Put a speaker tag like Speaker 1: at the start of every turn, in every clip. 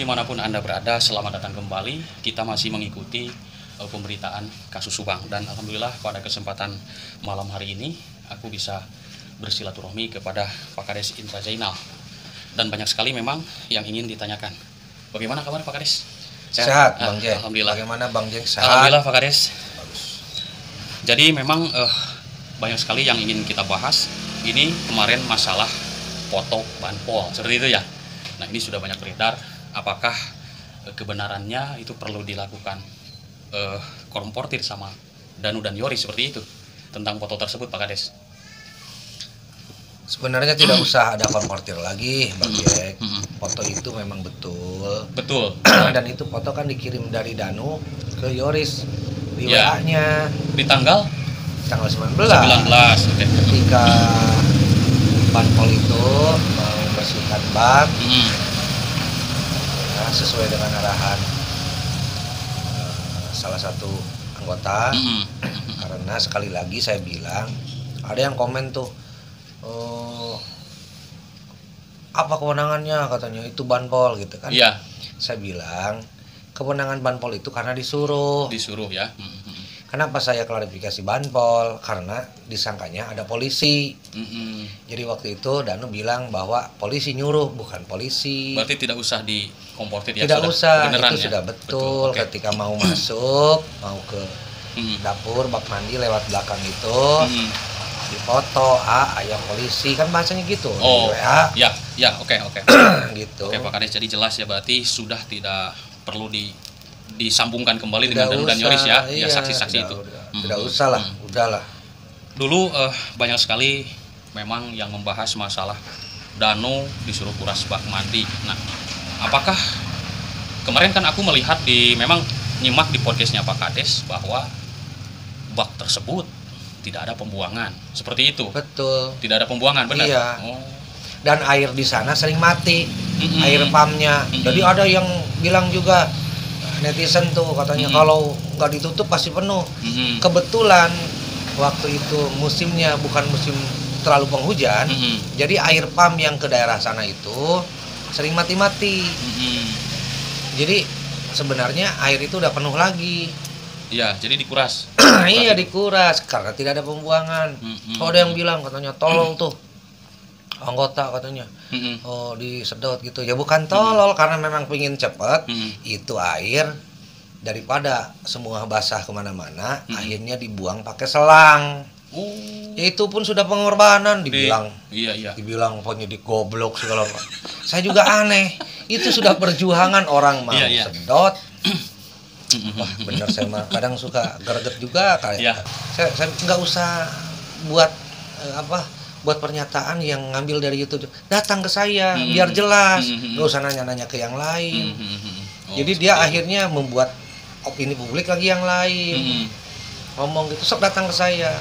Speaker 1: dimanapun Anda berada, selamat datang kembali. Kita masih mengikuti pemberitaan kasus Subang. Dan Alhamdulillah pada kesempatan malam hari ini, aku bisa bersilaturahmi kepada Pak Kades Indra Zainal. Dan banyak sekali memang yang ingin ditanyakan. Bagaimana kabar Pak Kades?
Speaker 2: Sehat Bang Jeng.
Speaker 1: Alhamdulillah.
Speaker 2: Bagaimana Bang Jeng? Sehat.
Speaker 1: Alhamdulillah Pak Kades. Jadi memang banyak sekali yang ingin kita bahas. Ini kemarin masalah foto banpol, seperti itu ya. Nah, ini sudah banyak beredar. Apakah kebenarannya itu perlu dilakukan konfrontir sama Danu dan Yoris seperti itu tentang foto tersebut Pak Kades?
Speaker 2: Sebenarnya tidak usah ada konfrontir lagi Bang Jeng. Foto itu memang betul. Dan itu foto kan dikirim dari Danu ke Yoris di WA-nya
Speaker 1: di tanggal
Speaker 2: 19.
Speaker 1: Okay.
Speaker 2: Ketika banpol itu membersihkan bak, ya, sesuai dengan arahan salah satu anggota. Karena sekali lagi saya bilang, ada yang komen tuh, apa kewenangannya, katanya itu banpol gitu kan.
Speaker 1: Iya.
Speaker 2: Saya bilang kewenangan banpol itu karena disuruh
Speaker 1: ya.
Speaker 2: Kenapa saya klarifikasi banpol? Karena disangkanya ada polisi. Jadi waktu itu Danu bilang bahwa polisi nyuruh, bukan polisi.
Speaker 1: Berarti tidak usah dikomportir ya?
Speaker 2: Tidak usah, itu
Speaker 1: ya?
Speaker 2: sudah betul. Okay. Ketika mau masuk, mau ke dapur, bak mandi lewat belakang itu, dipoto, ayah polisi, kan bahasanya gitu.
Speaker 1: Oh, ya, oke.
Speaker 2: Gitu.
Speaker 1: Oke Pak Kades, jadi jelas ya, berarti sudah tidak perlu disambungkan kembali dengan Danu dan Yoris ya,
Speaker 2: iya,
Speaker 1: saksi-saksi itu.
Speaker 2: Tidak usah lah, udahlah.
Speaker 1: Dulu banyak sekali memang yang membahas masalah Danu disuruh kuras bak mandi. Nah, apakah kemarin kan aku melihat memang nyimak di podcastnya Pak Kades bahwa bak tersebut tidak ada pembuangan, seperti itu.
Speaker 2: Betul.
Speaker 1: Tidak ada pembuangan, benar?
Speaker 2: Iya. Oh. Dan air di sana sering mati, air pumpnya. Jadi ada yang bilang juga, netizen tuh katanya kalau nggak ditutup pasti penuh. Kebetulan waktu itu musimnya bukan musim terlalu penghujan, jadi air pump yang ke daerah sana itu sering mati-mati. Jadi sebenarnya air itu udah penuh lagi.
Speaker 1: Iya, jadi dikuras.
Speaker 2: Iya, dikuras karena tidak ada pembuangan. Ada yang bilang katanya tolol tuh anggota katanya, disedot gitu. Ya bukan tolol, karena memang pingin cepet. Itu air daripada semua basah kemana-mana, akhirnya dibuang pakai selang. Ya itu pun sudah pengorbanan, dibilang.
Speaker 1: Iya.
Speaker 2: Dibilang penyidik goblok segala macam. Saya juga aneh. Itu sudah perjuangan orang mau sedot. Wah bener, saya mah kadang suka greget juga kayak. Saya nggak usah buat buat pernyataan yang ngambil dari YouTube, datang ke saya biar jelas, nggak usah nanya-nanya ke yang lain. Jadi dia akhirnya membuat opini publik lagi yang lain, ngomong gitu, sok datang ke saya.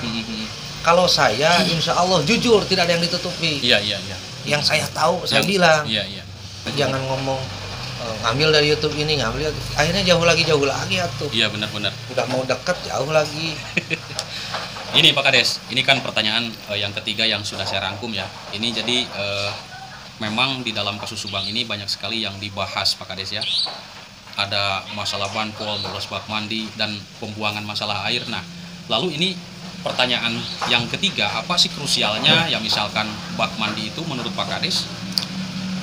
Speaker 2: Kalau saya insya Allah jujur, tidak ada yang ditutupi.
Speaker 1: Iya.
Speaker 2: Yang saya tahu saya bilang.
Speaker 1: Iya.
Speaker 2: Jangan ngomong ngambil dari YouTube ini, ngambil akhirnya jauh lagi atuh.
Speaker 1: Iya, benar.
Speaker 2: Udah mau deket jauh lagi.
Speaker 1: Ini Pak Kades, ini kan pertanyaan yang ketiga yang sudah saya rangkum ya. Ini jadi memang di dalam kasus Subang ini banyak sekali yang dibahas Pak Kades ya. Ada masalah banpol, boros bak mandi, dan pembuangan masalah air. Nah, lalu ini pertanyaan yang ketiga, apa sih krusialnya ya, misalkan bak mandi itu menurut Pak Kades,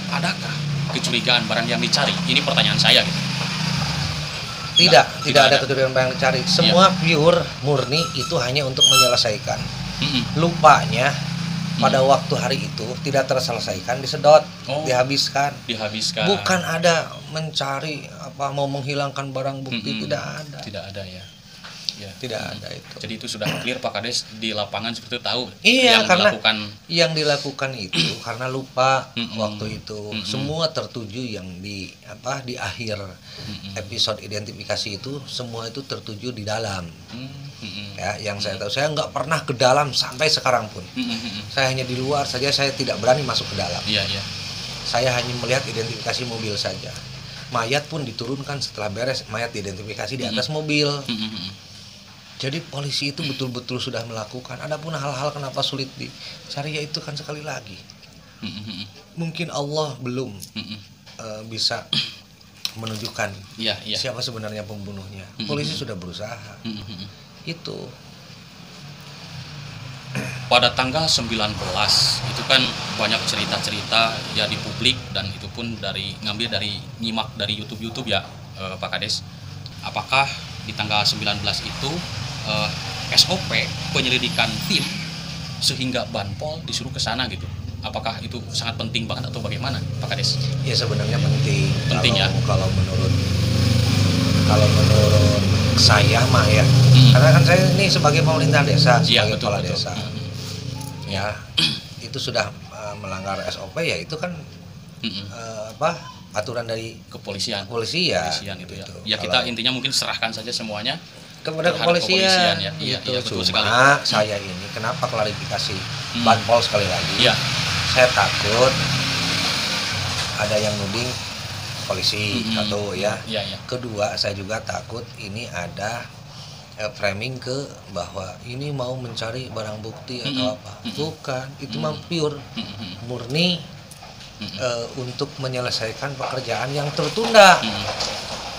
Speaker 1: adakah kecurigaan barang yang dicari? Ini pertanyaan saya gitu.
Speaker 2: Tidak ada kecurigaan yang dicari. Semua pure, murni, itu hanya untuk menyelesaikan. Lupanya pada waktu hari itu tidak terselesaikan, disedot, dihabiskan. Bukan ada mencari mau menghilangkan barang bukti, tidak ada ya. Tidak ada itu.
Speaker 1: Jadi itu sudah clear Pak Kades, di lapangan seperti itu tahu.
Speaker 2: Iya, karena yang dilakukan itu karena lupa waktu itu. Semua tertuju yang di akhir episode identifikasi itu, semua itu tertuju di dalam. Ya, yang saya tahu, saya nggak pernah ke dalam sampai sekarang pun. Saya hanya di luar saja, saya tidak berani masuk ke dalam.
Speaker 1: Iya.
Speaker 2: Saya hanya melihat identifikasi mobil saja. Mayat pun diturunkan setelah beres, mayat diidentifikasi di atas mobil. Jadi polisi itu betul-betul sudah melakukan. Adapun hal-hal kenapa sulit dicari, ya itu kan sekali lagi. Mungkin Allah belum bisa menunjukkan
Speaker 1: iya.
Speaker 2: siapa sebenarnya pembunuhnya. Polisi sudah berusaha. Itu
Speaker 1: pada tanggal 19 itu kan banyak cerita-cerita ya di publik, dan itu pun ngambil dari nyimak dari YouTube ya, Pak Kades. Apakah di tanggal 19 itu SOP penyelidikan tim sehingga Banpol disuruh ke sana gitu? Apakah itu sangat penting banget atau bagaimana, Pak Kades?
Speaker 2: Ya sebenarnya penting.
Speaker 1: Ya.
Speaker 2: Kalau menurut saya mah ya, karena kan saya ini sebagai pemerintah desa, sebagai kepala desa, ya itu sudah melanggar SOP ya, itu kan aturan dari
Speaker 1: kepolisian itu ya. Ya kita intinya mungkin serahkan saja semuanya
Speaker 2: kepada kepolisian
Speaker 1: ya. Iya,
Speaker 2: betul sekali. Saya ini kenapa klarifikasi Banpol sekali lagi?
Speaker 1: Iya.
Speaker 2: Saya takut ada yang nuding polisi, satu ya. Kedua, saya juga takut ini ada framing ke bahwa ini mau mencari barang bukti atau apa. Bukan, itu mah pure murni untuk menyelesaikan pekerjaan yang tertunda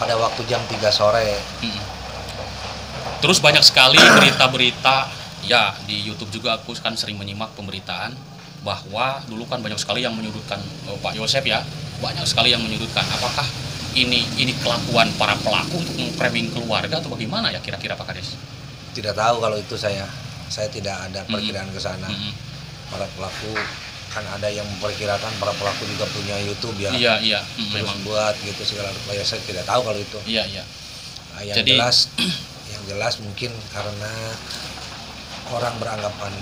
Speaker 2: pada waktu jam 3 sore.
Speaker 1: Terus banyak sekali berita-berita ya di YouTube juga, aku kan sering menyimak pemberitaan bahwa dulu kan banyak sekali yang menyudutkan Pak Yosep ya, banyak sekali yang menyudutkan. Apakah ini kelakuan para pelaku untuk memframing keluarga atau bagaimana ya kira-kira, Pak Kades?
Speaker 2: Tidak tahu kalau itu, saya tidak ada perkiraan ke sana. Para pelaku kan ada yang memperkirakan para pelaku juga punya YouTube ya.
Speaker 1: Iya.
Speaker 2: Memang buat gitu segala rupa, ya saya tidak tahu kalau itu.
Speaker 1: Iya.
Speaker 2: Nah, yang jelas mungkin karena orang beranggapan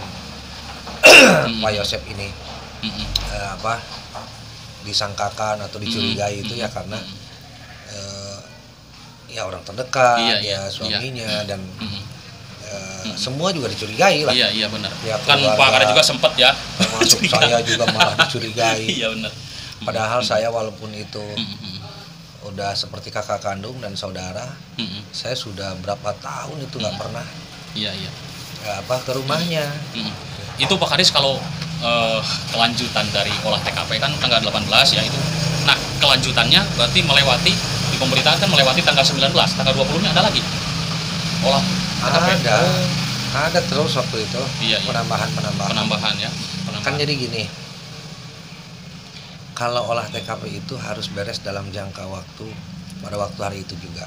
Speaker 2: Pak Yosep ini disangkakan atau dicurigai itu ya karena ya orang terdekat, suaminya dan semua juga dicurigai lah.
Speaker 1: Iya benar.
Speaker 2: Ya,
Speaker 1: kan Pak Kades juga sempat ya.
Speaker 2: Termasuk saya juga malah dicurigai.
Speaker 1: Iya benar.
Speaker 2: Padahal saya walaupun itu udah seperti kakak kandung dan saudara, saya sudah berapa tahun itu nggak pernah.
Speaker 1: Iya.
Speaker 2: Ke rumahnya.
Speaker 1: Itu Pak Kades kalau kelanjutan dari olah TKP kan tanggal 18 ya itu. Nah, kelanjutannya berarti melewati di pemberitaan kan melewati tanggal 19, tanggal 20-nya ada lagi olah TKP.
Speaker 2: Ada terus waktu itu.
Speaker 1: Iya. Penambahan ya.
Speaker 2: Kan jadi gini. Kalau olah TKP itu harus beres dalam jangka waktu pada waktu hari itu juga.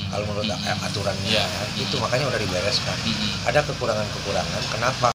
Speaker 2: Kalau menurut aturannya itu makanya udah dibereskan. Ada kekurangan-kekurangan. Kenapa?